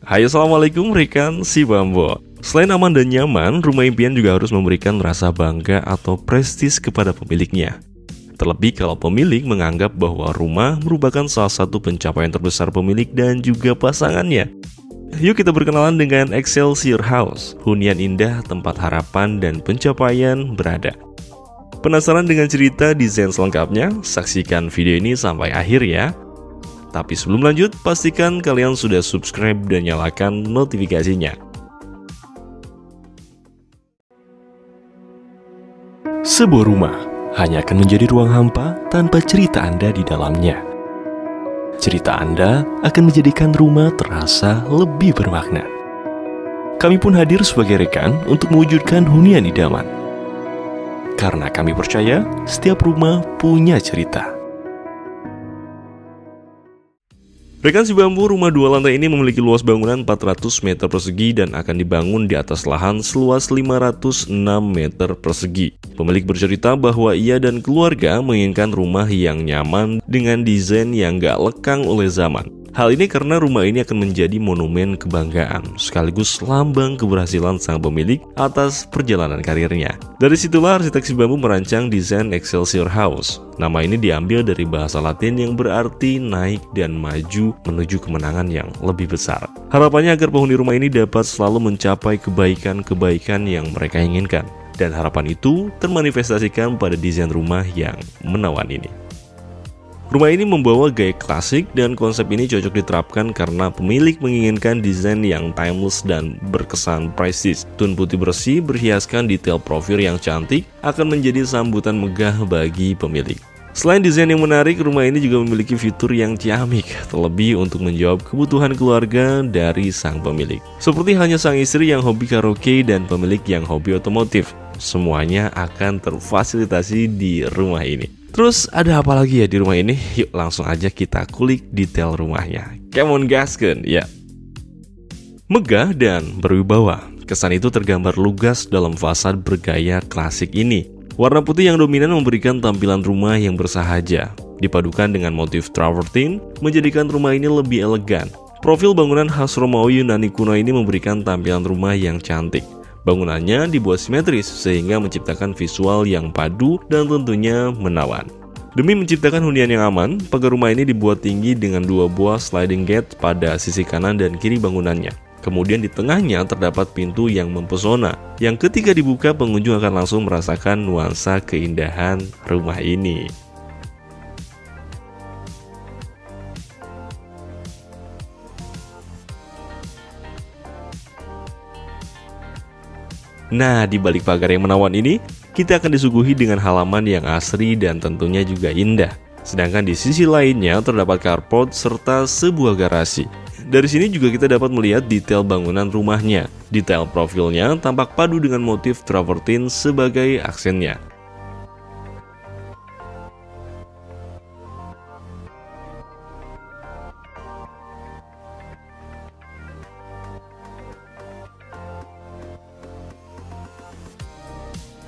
Hai, assalamualaikum rekan si Bambo. Selain aman dan nyaman, rumah impian juga harus memberikan rasa bangga atau prestis kepada pemiliknya. Terlebih kalau pemilik menganggap bahwa rumah merupakan salah satu pencapaian terbesar pemilik dan juga pasangannya. Yuk kita berkenalan dengan Excelsior House, hunian indah tempat harapan dan pencapaian berada. Penasaran dengan cerita desain selengkapnya? Saksikan video ini sampai akhir ya. Tapi sebelum lanjut, pastikan kalian sudah subscribe dan nyalakan notifikasinya. Sebuah rumah hanya akan menjadi ruang hampa tanpa cerita Anda di dalamnya. Cerita Anda akan menjadikan rumah terasa lebih bermakna. Kami pun hadir sebagai rekan untuk mewujudkan hunian idaman. Karena kami percaya setiap rumah punya cerita. Rekan si Bambu, rumah 2 lantai ini memiliki luas bangunan 400 meter persegi dan akan dibangun di atas lahan seluas 506 meter persegi. Pemilik bercerita bahwa ia dan keluarga menginginkan rumah yang nyaman dengan desain yang gak lekang oleh zaman. Hal ini karena rumah ini akan menjadi monumen kebanggaan, sekaligus lambang keberhasilan sang pemilik atas perjalanan karirnya. Dari situlah arsitek si Bambu merancang desain Excelsior House. Nama ini diambil dari bahasa Latin yang berarti naik dan maju menuju kemenangan yang lebih besar. Harapannya agar penghuni rumah ini dapat selalu mencapai kebaikan-kebaikan yang mereka inginkan. Dan harapan itu termanifestasikan pada desain rumah yang menawan ini. Rumah ini membawa gaya klasik dan konsep ini cocok diterapkan karena pemilik menginginkan desain yang timeless dan berkesan prestis. Tone putih bersih berhiaskan detail profil yang cantik akan menjadi sambutan megah bagi pemilik. Selain desain yang menarik, rumah ini juga memiliki fitur yang ciamik, terlebih untuk menjawab kebutuhan keluarga dari sang pemilik. Seperti halnya sang istri yang hobi karaoke dan pemilik yang hobi otomotif. Semuanya akan terfasilitasi di rumah ini. Terus ada apa lagi ya di rumah ini? Yuk langsung aja kita kulik detail rumahnya. Come on gasken, ya. Megah dan berwibawa. Kesan itu tergambar lugas dalam fasad bergaya klasik ini. Warna putih yang dominan memberikan tampilan rumah yang bersahaja. Dipadukan dengan motif travertine, menjadikan rumah ini lebih elegan. Profil bangunan khas Romawi Yunani kuno ini memberikan tampilan rumah yang cantik. Bangunannya dibuat simetris sehingga menciptakan visual yang padu dan tentunya menawan. Demi menciptakan hunian yang aman, pagar rumah ini dibuat tinggi dengan 2 buah sliding gate pada sisi kanan dan kiri bangunannya. Kemudian di tengahnya terdapat pintu yang mempesona, yang ketika dibuka pengunjung akan langsung merasakan nuansa keindahan rumah ini. Nah, di balik pagar yang menawan ini, kita akan disuguhi dengan halaman yang asri dan tentunya juga indah. Sedangkan di sisi lainnya terdapat carport serta sebuah garasi. Dari sini juga kita dapat melihat detail bangunan rumahnya. Detail profilnya tampak padu dengan motif travertine sebagai aksennya.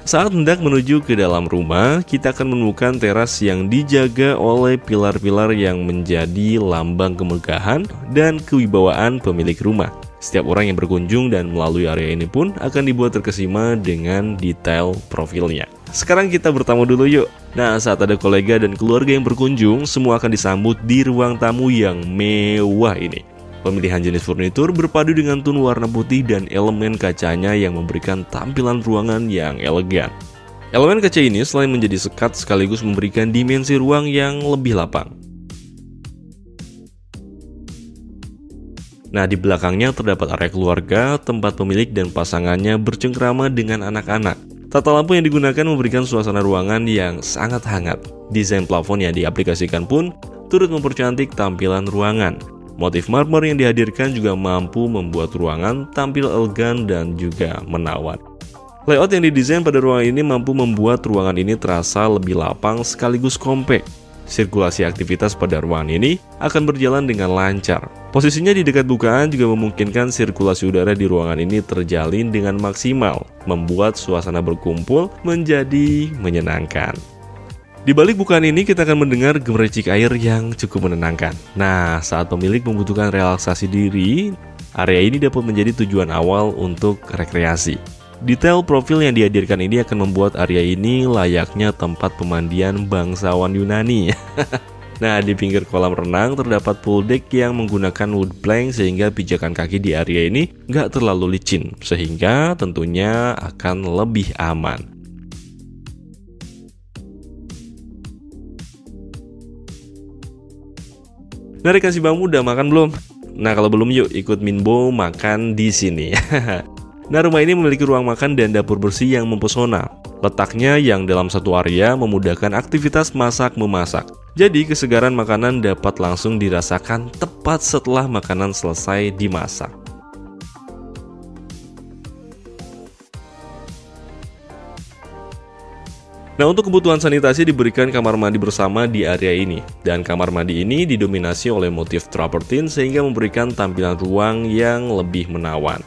Saat hendak menuju ke dalam rumah, kita akan menemukan teras yang dijaga oleh pilar-pilar yang menjadi lambang kemegahan dan kewibawaan pemilik rumah. Setiap orang yang berkunjung dan melalui area ini pun akan dibuat terkesima dengan detail profilnya. Sekarang kita bertamu dulu yuk. Nah, saat ada kolega dan keluarga yang berkunjung, semua akan disambut di ruang tamu yang mewah ini. Pemilihan jenis furnitur berpadu dengan tone warna putih dan elemen kacanya yang memberikan tampilan ruangan yang elegan. Elemen kaca ini selain menjadi sekat sekaligus memberikan dimensi ruang yang lebih lapang. Nah, di belakangnya terdapat area keluarga, tempat pemilik dan pasangannya bercengkrama dengan anak-anak. Tata lampu yang digunakan memberikan suasana ruangan yang sangat hangat. Desain plafon yang diaplikasikan pun turut mempercantik tampilan ruangan. Motif marmer yang dihadirkan juga mampu membuat ruangan tampil elegan dan juga menawan. Layout yang didesain pada ruangan ini mampu membuat ruangan ini terasa lebih lapang sekaligus kompak. Sirkulasi aktivitas pada ruangan ini akan berjalan dengan lancar. Posisinya di dekat bukaan juga memungkinkan sirkulasi udara di ruangan ini terjalin dengan maksimal, membuat suasana berkumpul menjadi menyenangkan. Di balik bukaan ini kita akan mendengar gemericik air yang cukup menenangkan. Nah, saat pemilik membutuhkan relaksasi diri, Area ini dapat menjadi tujuan awal untuk rekreasi. Detail profil yang dihadirkan ini akan membuat area ini layaknya tempat pemandian bangsawan Yunani. Nah, di pinggir kolam renang terdapat pool deck yang menggunakan wood plank sehingga pijakan kaki di area ini nggak terlalu licin, sehingga tentunya akan lebih aman. Nah, rekan si bambu udah makan belum? Nah, kalau belum yuk ikut Minbo makan di sini. Nah, rumah ini memiliki ruang makan dan dapur bersih yang mempesona. Letaknya yang dalam satu area memudahkan aktivitas masak-memasak. Jadi, kesegaran makanan dapat langsung dirasakan tepat setelah makanan selesai dimasak. Nah, untuk kebutuhan sanitasi diberikan kamar mandi bersama di area ini. Dan kamar mandi ini didominasi oleh motif travertine sehingga memberikan tampilan ruang yang lebih menawan.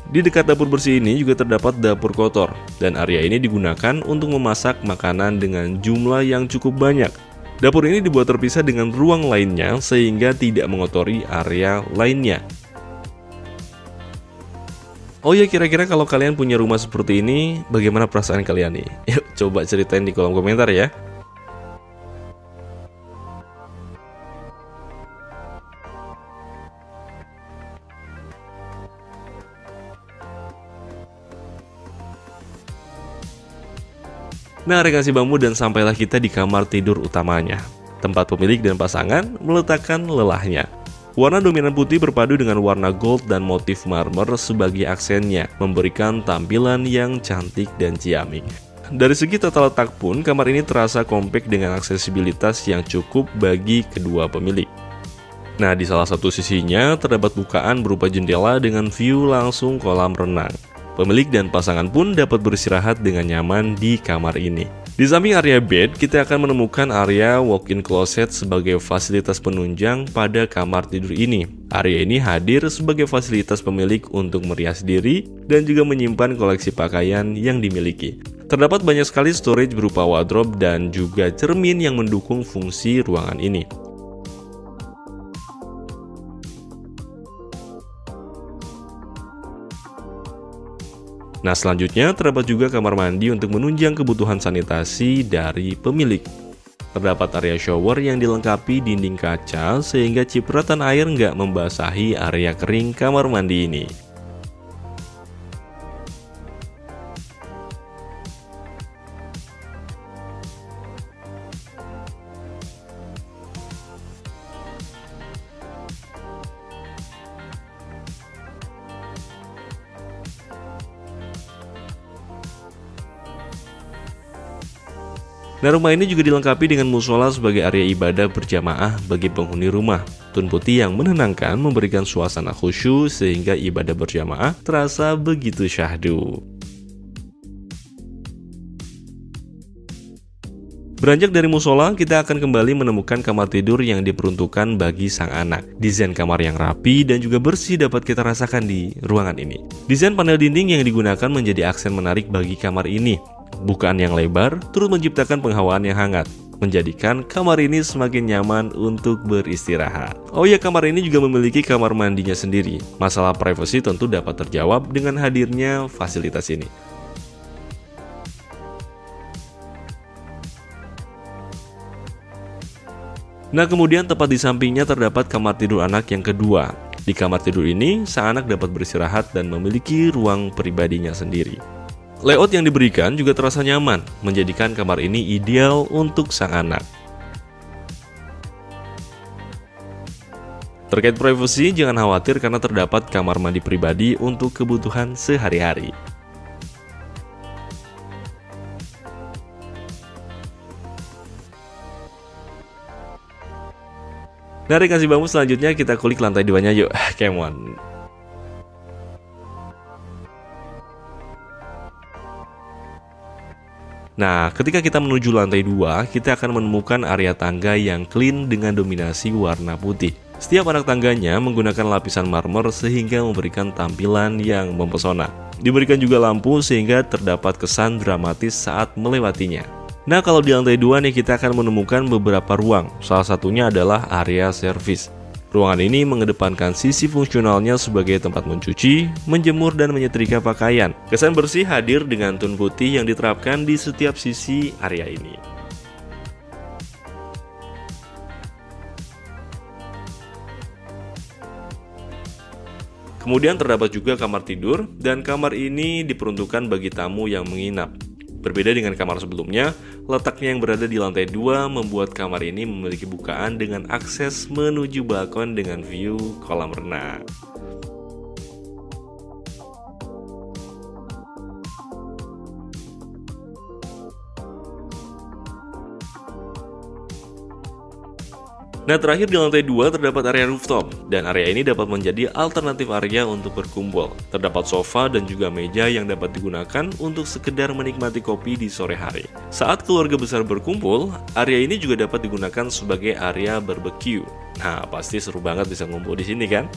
Di dekat dapur bersih ini juga terdapat dapur kotor, dan area ini digunakan untuk memasak makanan dengan jumlah yang cukup banyak. Dapur ini dibuat terpisah dengan ruang lainnya sehingga tidak mengotori area lainnya. Oh ya, kira-kira kalau kalian punya rumah seperti ini, bagaimana perasaan kalian nih? Yuk, coba ceritain di kolom komentar ya. Nah, rekan si bambu, dan sampailah kita di kamar tidur utamanya. Tempat pemilik dan pasangan meletakkan lelahnya. Warna dominan putih berpadu dengan warna gold dan motif marmer sebagai aksennya, memberikan tampilan yang cantik dan ciamik. Dari segi tata letak pun, kamar ini terasa kompak dengan aksesibilitas yang cukup bagi kedua pemilik. Nah, di salah satu sisinya terdapat bukaan berupa jendela dengan view langsung kolam renang. Pemilik dan pasangan pun dapat beristirahat dengan nyaman di kamar ini. Di samping area bed, kita akan menemukan area walk-in closet sebagai fasilitas penunjang pada kamar tidur ini. Area ini hadir sebagai fasilitas pemilik untuk merias diri dan juga menyimpan koleksi pakaian yang dimiliki. Terdapat banyak sekali storage berupa wardrobe dan juga cermin yang mendukung fungsi ruangan ini. Nah, selanjutnya terdapat juga kamar mandi untuk menunjang kebutuhan sanitasi dari pemilik. Terdapat area shower yang dilengkapi dinding kaca sehingga cipratan air nggak membasahi area kering kamar mandi ini. Nah, rumah ini juga dilengkapi dengan musola sebagai area ibadah berjamaah bagi penghuni rumah. Tun putih yang menenangkan memberikan suasana khusyuk sehingga ibadah berjamaah terasa begitu syahdu. Beranjak dari musola, kita akan kembali menemukan kamar tidur yang diperuntukkan bagi sang anak. Desain kamar yang rapi dan juga bersih dapat kita rasakan di ruangan ini. Desain panel dinding yang digunakan menjadi aksen menarik bagi kamar ini. Bukaan yang lebar turut menciptakan penghawaan yang hangat, menjadikan kamar ini semakin nyaman untuk beristirahat. Oh ya, kamar ini juga memiliki kamar mandinya sendiri. Masalah privasi tentu dapat terjawab dengan hadirnya fasilitas ini. Nah, kemudian tepat di sampingnya terdapat kamar tidur anak yang kedua. Di kamar tidur ini, sang anak dapat beristirahat dan memiliki ruang pribadinya sendiri. Layout yang diberikan juga terasa nyaman, menjadikan kamar ini ideal untuk sang anak. Terkait privasi, jangan khawatir karena terdapat kamar mandi pribadi untuk kebutuhan sehari-hari. Nah, rekan si bambu, selanjutnya kita kulik lantai 2-nya yuk, come on. Nah, ketika kita menuju lantai 2, kita akan menemukan area tangga yang clean dengan dominasi warna putih. Setiap anak tangganya menggunakan lapisan marmer sehingga memberikan tampilan yang mempesona. Diberikan juga lampu sehingga terdapat kesan dramatis saat melewatinya. Nah, kalau di lantai 2 nih kita akan menemukan beberapa ruang. Salah satunya adalah area servis. Ruangan ini mengedepankan sisi fungsionalnya sebagai tempat mencuci, menjemur, dan menyetrika pakaian. Kesan bersih hadir dengan tone putih yang diterapkan di setiap sisi area ini. Kemudian terdapat juga kamar tidur, dan kamar ini diperuntukkan bagi tamu yang menginap. Berbeda dengan kamar sebelumnya, letaknya yang berada di lantai 2 membuat kamar ini memiliki bukaan dengan akses menuju balkon dengan view kolam renang. Nah, terakhir di lantai 2 terdapat area rooftop, dan area ini dapat menjadi alternatif area untuk berkumpul. Terdapat sofa dan juga meja yang dapat digunakan untuk sekedar menikmati kopi di sore hari. Saat keluarga besar berkumpul, area ini juga dapat digunakan sebagai area barbecue. Nah, pasti seru banget bisa ngumpul di sini kan?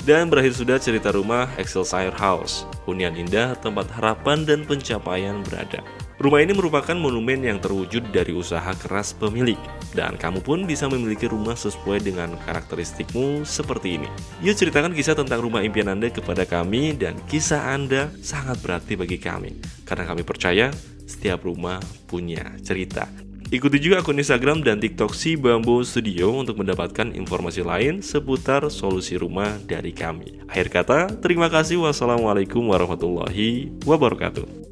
Dan berakhir sudah cerita rumah Excelsior House, hunian indah tempat harapan dan pencapaian berada. Rumah ini merupakan monumen yang terwujud dari usaha keras pemilik, dan kamu pun bisa memiliki rumah sesuai dengan karakteristikmu seperti ini. Yuk ceritakan kisah tentang rumah impian Anda kepada kami, dan kisah Anda sangat berarti bagi kami, karena kami percaya setiap rumah punya cerita. Ikuti juga akun Instagram dan TikTok Si Bambo Studio untuk mendapatkan informasi lain seputar solusi rumah dari kami. Akhir kata, terima kasih. Wassalamualaikum warahmatullahi wabarakatuh.